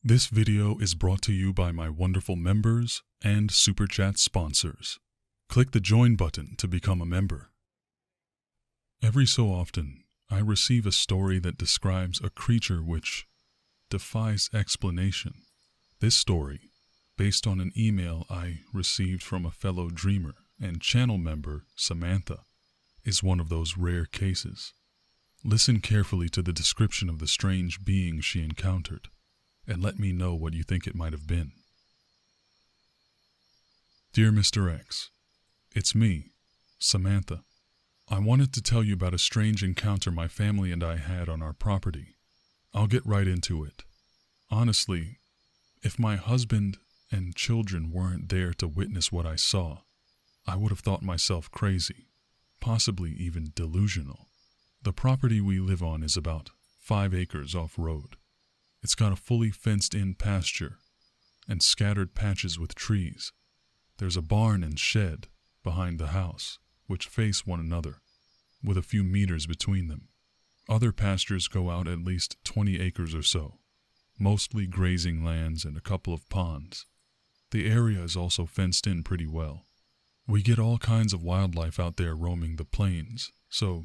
This video is brought to you by my wonderful members and Super Chat sponsors. Click the join button to become a member. Every so often, I receive a story that describes a creature which defies explanation. This story, based on an email I received from a fellow dreamer and channel member, Samantha, is one of those rare cases. Listen carefully to the description of the strange being she encountered, and let me know what you think it might have been. Dear Mr. X, it's me, Samantha. I wanted to tell you about a strange encounter my family and I had on our property. I'll get right into it. Honestly, if my husband and children weren't there to witness what I saw, I would have thought myself crazy, possibly even delusional. The property we live on is about 5 acres off-road. It's got a fully fenced-in pasture and scattered patches with trees. There's a barn and shed behind the house, which face one another, with a few meters between them. Other pastures go out at least 20 acres or so, mostly grazing lands and a couple of ponds. The area is also fenced in pretty well. We get all kinds of wildlife out there roaming the plains, so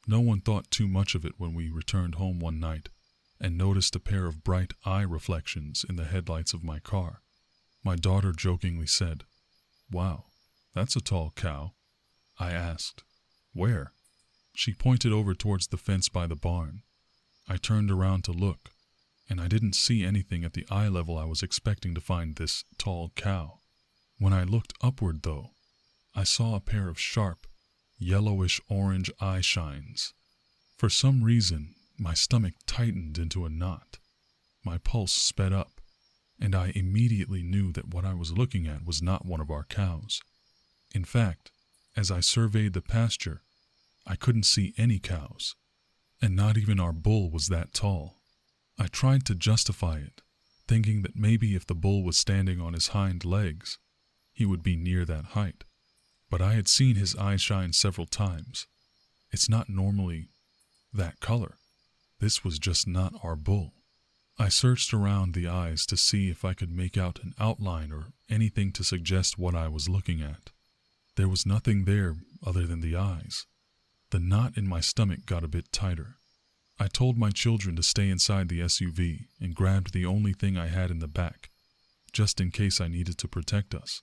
no one thought too much of it when we returned home one night and noticed a pair of bright eye reflections in the headlights of my car. My daughter jokingly said, "Wow, that's a tall cow." I asked, "Where?" She pointed over towards the fence by the barn. I turned around to look, and I didn't see anything at the eye level I was expecting to find this tall cow. When I looked upward, though, I saw a pair of sharp, yellowish-orange eye shines. For some reason, my stomach tightened into a knot. My pulse sped up, and I immediately knew that what I was looking at was not one of our cows. In fact, as I surveyed the pasture, I couldn't see any cows, and not even our bull was that tall. I tried to justify it, thinking that maybe if the bull was standing on his hind legs, he would be near that height. But I had seen his eye shine several times. It's not normally that color. This was just not our bull. I searched around the eyes to see if I could make out an outline or anything to suggest what I was looking at. There was nothing there other than the eyes. The knot in my stomach got a bit tighter. I told my children to stay inside the SUV and grabbed the only thing I had in the back, just in case I needed to protect us.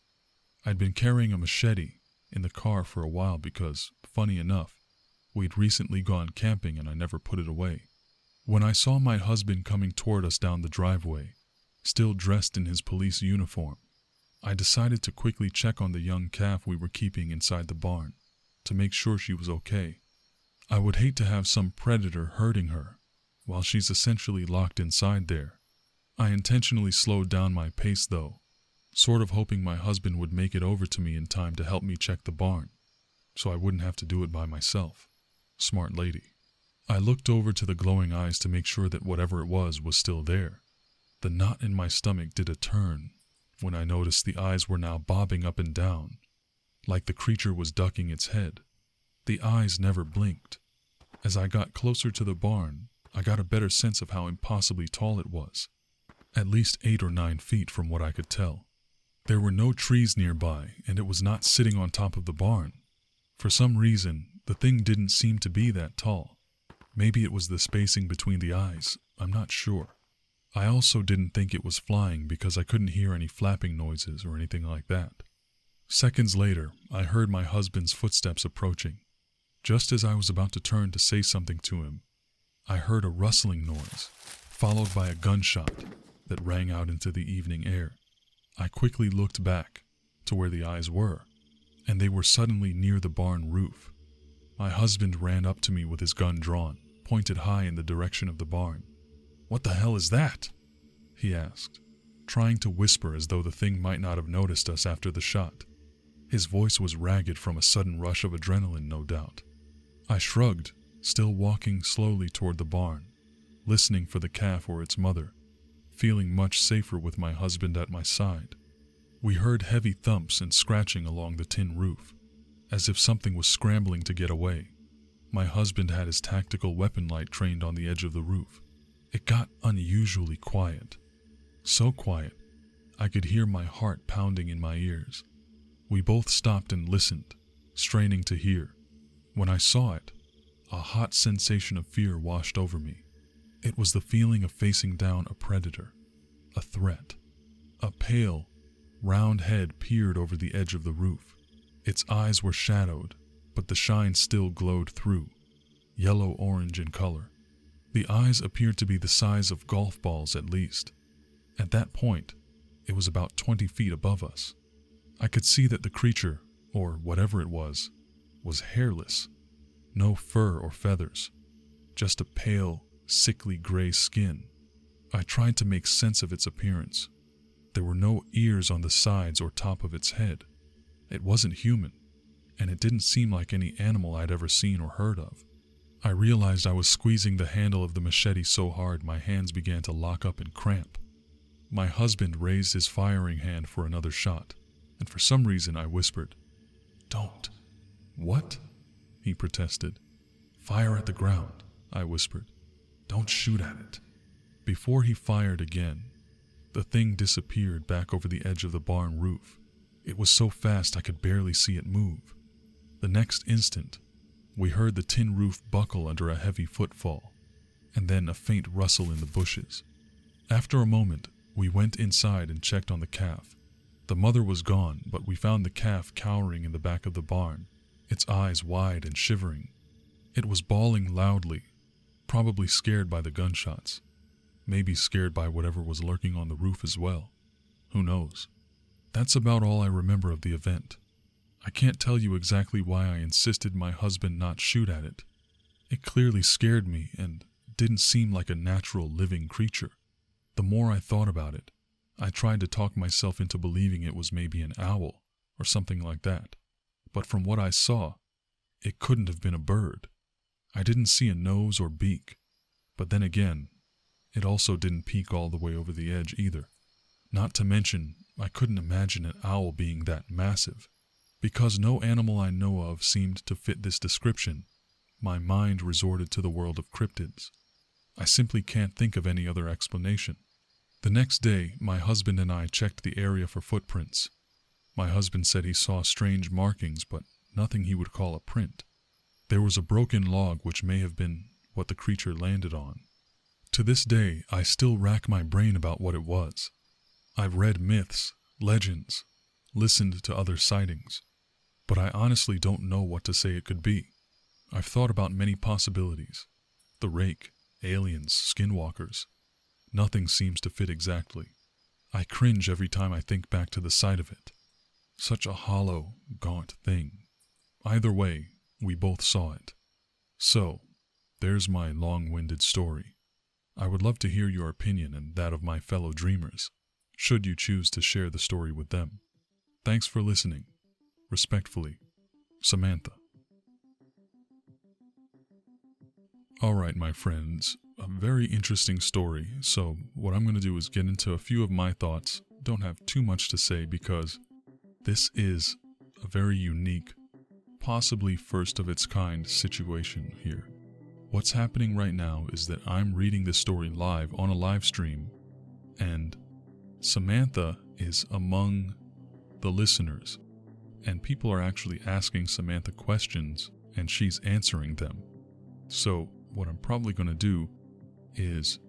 I'd been carrying a machete in the car for a while because, funny enough, we'd recently gone camping and I never put it away. When I saw my husband coming toward us down the driveway, still dressed in his police uniform, I decided to quickly check on the young calf we were keeping inside the barn to make sure she was okay. I would hate to have some predator hurting her while she's essentially locked inside there. I intentionally slowed down my pace though, sort of hoping my husband would make it over to me in time to help me check the barn, so I wouldn't have to do it by myself. Smart lady. I looked over to the glowing eyes to make sure that whatever it was still there. The knot in my stomach did a turn when I noticed the eyes were now bobbing up and down, like the creature was ducking its head. The eyes never blinked. As I got closer to the barn, I got a better sense of how impossibly tall it was, at least 8 or 9 feet from what I could tell. There were no trees nearby, and it was not sitting on top of the barn. For some reason, the thing didn't seem to be that tall. Maybe it was the spacing between the eyes, I'm not sure. I also didn't think it was flying because I couldn't hear any flapping noises or anything like that. Seconds later, I heard my husband's footsteps approaching. Just as I was about to turn to say something to him, I heard a rustling noise, followed by a gunshot that rang out into the evening air. I quickly looked back to where the eyes were, and they were suddenly near the barn roof. My husband ran up to me with his gun drawn, pointed high in the direction of the barn. "What the hell is that?" he asked, trying to whisper as though the thing might not have noticed us after the shot. His voice was ragged from a sudden rush of adrenaline, no doubt. I shrugged, still walking slowly toward the barn, listening for the calf or its mother, feeling much safer with my husband at my side. We heard heavy thumps and scratching along the tin roof, as if something was scrambling to get away. My husband had his tactical weapon light trained on the edge of the roof. It got unusually quiet. So quiet, I could hear my heart pounding in my ears. We both stopped and listened, straining to hear. When I saw it, a hot sensation of fear washed over me. It was the feeling of facing down a predator, a threat. A pale, round head peered over the edge of the roof. Its eyes were shadowed, but the shine still glowed through, yellow-orange in color. The eyes appeared to be the size of golf balls at least. At that point, it was about 20 feet above us. I could see that the creature, or whatever it was hairless. No fur or feathers, just a pale, sickly gray skin. I tried to make sense of its appearance. There were no ears on the sides or top of its head. It wasn't human, and it didn't seem like any animal I'd ever seen or heard of. I realized I was squeezing the handle of the machete so hard my hands began to lock up and cramp. My husband raised his firing hand for another shot, and for some reason I whispered, "Don't." "What?" he protested. "Fire at the ground," I whispered. "Don't shoot at it." Before he fired again, the thing disappeared back over the edge of the barn roof. It was so fast I could barely see it move. The next instant, we heard the tin roof buckle under a heavy footfall, and then a faint rustle in the bushes. After a moment, we went inside and checked on the calf. The mother was gone, but we found the calf cowering in the back of the barn, its eyes wide and shivering. It was bawling loudly, probably scared by the gunshots. Maybe scared by whatever was lurking on the roof as well. Who knows? That's about all I remember of the event. I can't tell you exactly why I insisted my husband not shoot at it. It clearly scared me and didn't seem like a natural living creature. The more I thought about it, I tried to talk myself into believing it was maybe an owl or something like that. But from what I saw, it couldn't have been a bird. I didn't see a nose or beak. But then again, it also didn't peek all the way over the edge either. Not to mention, I couldn't imagine an owl being that massive. Because no animal I know of seemed to fit this description, my mind resorted to the world of cryptids. I simply can't think of any other explanation. The next day, my husband and I checked the area for footprints. My husband said he saw strange markings, but nothing he would call a print. There was a broken log which may have been what the creature landed on. To this day, I still rack my brain about what it was. I've read myths, legends, listened to other sightings, but I honestly don't know what to say it could be. I've thought about many possibilities. The rake, aliens, skinwalkers. Nothing seems to fit exactly. I cringe every time I think back to the sight of it. Such a hollow, gaunt thing. Either way, we both saw it. So, there's my long-winded story. I would love to hear your opinion and that of my fellow dreamers, should you choose to share the story with them. Thanks for listening. Respectfully, Samantha. Alright, my friends, a very interesting story, so what I'm going to do is get into a few of my thoughts. Don't have too much to say because this is a very unique, possibly first of its kind situation here. What's happening right now is that I'm reading this story live on a live stream, and Samantha is among the listeners, and people are actually asking Samantha questions, and she's answering them. So what I'm probably going to do is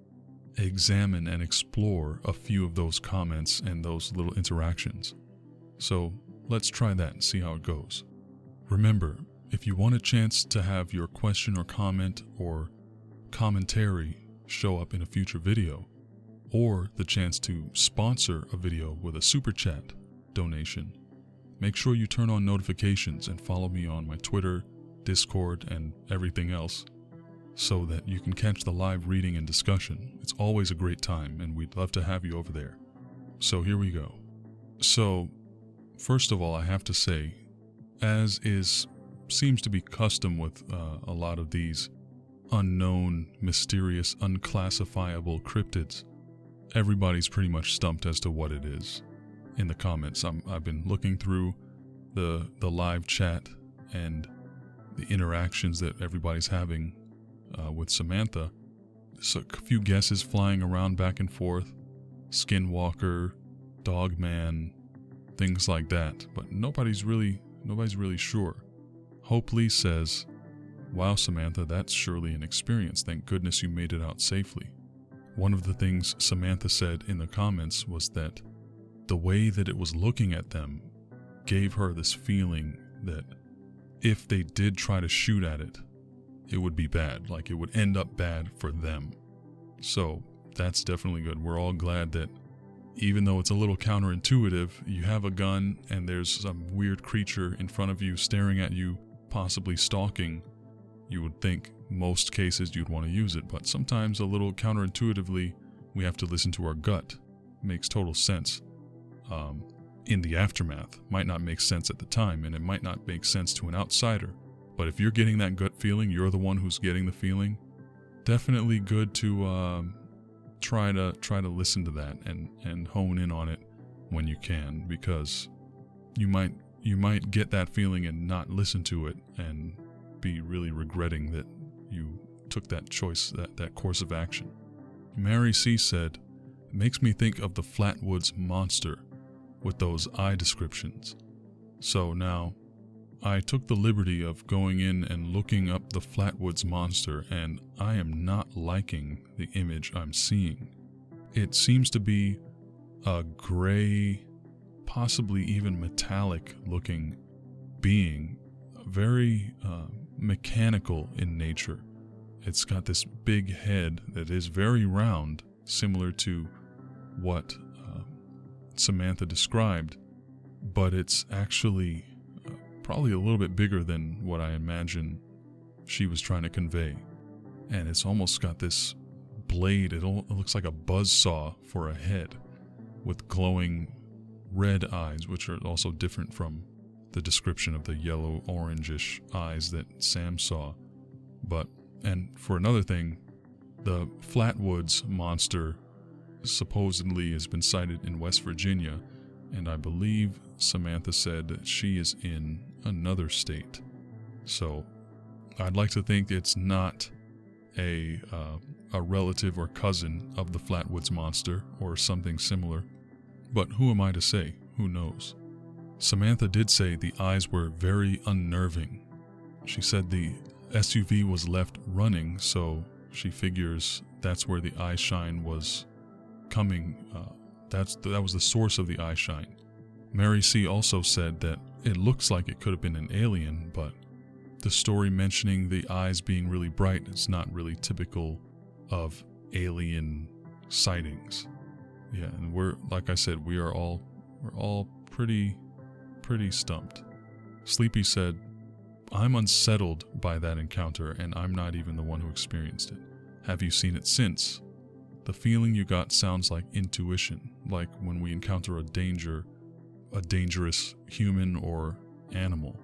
examine and explore a few of those comments and those little interactions. So let's try that and see how it goes. Remember, if you want a chance to have your question or comment or commentary show up in a future video, or the chance to sponsor a video with a super chat donation, make sure you turn on notifications and follow me on my Twitter, Discord, and everything else so that you can catch the live reading and discussion. It's always a great time and we'd love to have you over there. So here we go. So, first of all, I have to say, as seems to be custom with a lot of these unknown, mysterious, unclassifiable cryptids, everybody's pretty much stumped as to what it is. In the comments, I've been looking through the live chat and the interactions that everybody's having with Samantha. So a few guesses flying around back and forth. skinwalker, dogman, things like that, but nobody's really sure. Hope Lee says, "Wow, Samantha, that's surely an experience. Thank goodness you made it out safely." One of the things Samantha said in the comments was that the way that it was looking at them gave her this feeling that if they did try to shoot at it, it would be bad. Like it would end up bad for them. So that's definitely good. We're all glad that even though it's a little counterintuitive, you have a gun and there's some weird creature in front of you staring at you, possibly stalking. You would think most cases you'd want to use it, but sometimes a little counterintuitively, we have to listen to our gut. Makes total sense. In the aftermath, might not make sense at the time, and it might not make sense to an outsider. But if you're getting that gut feeling, you're the one who's getting the feeling. Definitely good to try to listen to that and hone in on it when you can, because you might get that feeling and not listen to it and be really regretting that you took that choice, that course of action. Mary C said, "It makes me think of the Flatwoods monster with those eye descriptions." So now, I took the liberty of going in and looking up the Flatwoods monster, and I am not liking the image I'm seeing. It seems to be a gray, possibly even metallic looking being, very mechanical in nature. It's got this big head that is very round, similar to what Samantha described, but it's actually probably a little bit bigger than what I imagine she was trying to convey. And it's almost got this blade, it looks like a buzzsaw for a head, with glowing red eyes, which are also different from the description of the yellow orangish eyes that Sam saw. And for another thing, the Flatwoods monster supposedly has been sighted in West Virginia, and I believe Samantha said that she is in another state. So I'd like to think it's not a relative or cousin of the Flatwoods monster or something similar, but who am I to say? Who knows? Samantha did say the eyes were very unnerving. She said the SUV was left running, so she figures that's where the eye shine was coming. That was the source of the eye shine. Mary C. also said that it looks like it could have been an alien, but the story mentioning the eyes being really bright is not really typical of alien sightings. Yeah, and like I said, we're all pretty stumped. Sleepy said, "I'm unsettled by that encounter, and I'm not even the one who experienced it. Have you seen it since? The feeling you got sounds like intuition, like when we encounter a dangerous human or animal."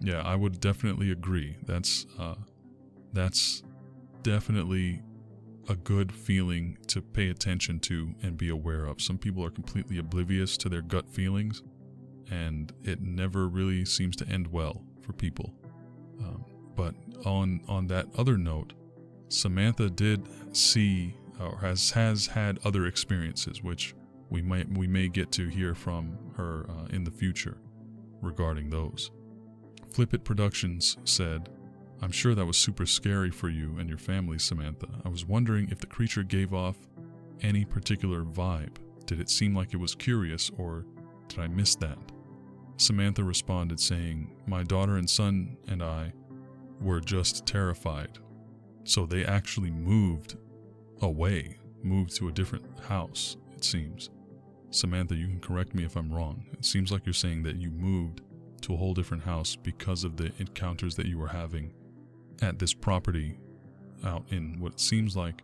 Yeah, I would definitely agree. That's definitely a good feeling to pay attention to and be aware of. Some people are completely oblivious to their gut feelings, and it never really seems to end well for people. But on that other note, Samantha did see or has had other experiences, which we may get to hear from her in the future regarding those. Flip It Productions said, "I'm sure that was super scary for you and your family, Samantha. I was wondering if the creature gave off any particular vibe. Did it seem like it was curious, or did I miss that?" Samantha responded saying, "My daughter and son and I were just terrified. So they actually moved to a different house, it seems." Samantha, you can correct me if I'm wrong. It seems like you're saying that you moved to a whole different house because of the encounters that you were having at this property out in what seems like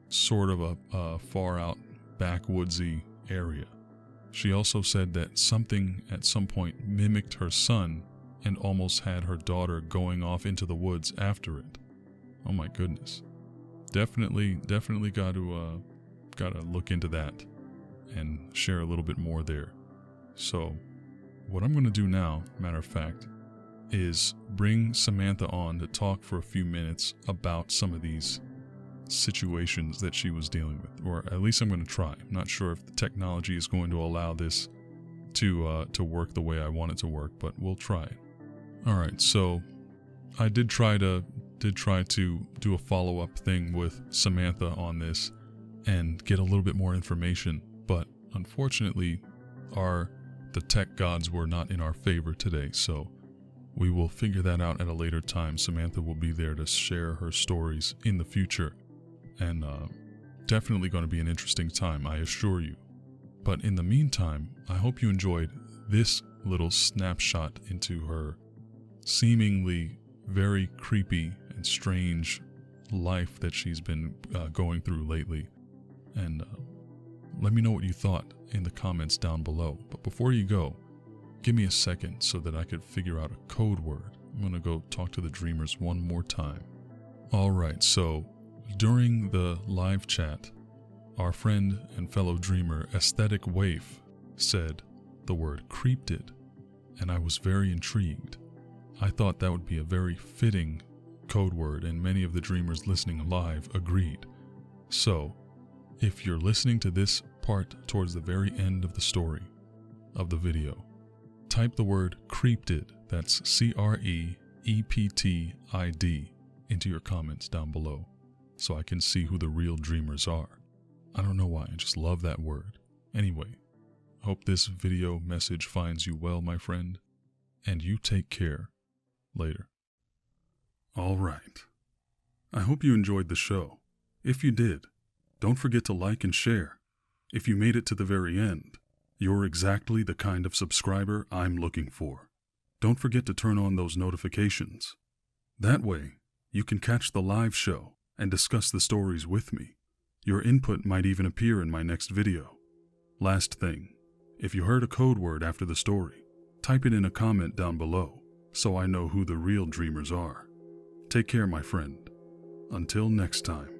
sort of a far out backwoodsy area. She also said that something at some point mimicked her son and almost had her daughter going off into the woods after it. Oh my goodness. Definitely gotta look into that and share a little bit more there. So what I'm going to do now, matter of fact, is bring Samantha on to talk for a few minutes about some of these situations that she was dealing with, or at least I'm going to try. I'm not sure if the technology is going to allow this to work the way I want it to work, but we'll try it. All right, so I did try to do a follow-up thing with Samantha on this and get a little bit more information, but unfortunately the tech gods were not in our favor today, so we will figure that out at a later time. Samantha will be there to share her stories in the future, and definitely going to be an interesting time, I assure you. But in the meantime, I hope you enjoyed this little snapshot into her seemingly very creepy and strange life that she's been going through lately. And let me know what you thought in the comments down below. But before you go, give me a second so that I could figure out a code word. I'm going to go talk to the dreamers one more time. Alright, so during the live chat, our friend and fellow dreamer AestheticWaif said the word Cryptid, and I was very intrigued. I thought that would be a very fitting code word, and many of the dreamers listening live agreed. So, if you're listening to this part towards the very end of the story, of the video, type the word Cryptid, that's CREEPTID, into your comments down below, so I can see who the real dreamers are. I don't know why, I just love that word. Anyway, hope this video message finds you well, my friend, and you take care. Later. Alright. I hope you enjoyed the show. If you did, don't forget to like and share. If you made it to the very end, you're exactly the kind of subscriber I'm looking for. Don't forget to turn on those notifications. That way, you can catch the live show and discuss the stories with me. Your input might even appear in my next video. Last thing, if you heard a code word after the story, type it in a comment down below so I know who the real dreamers are. Take care, my friend. Until next time.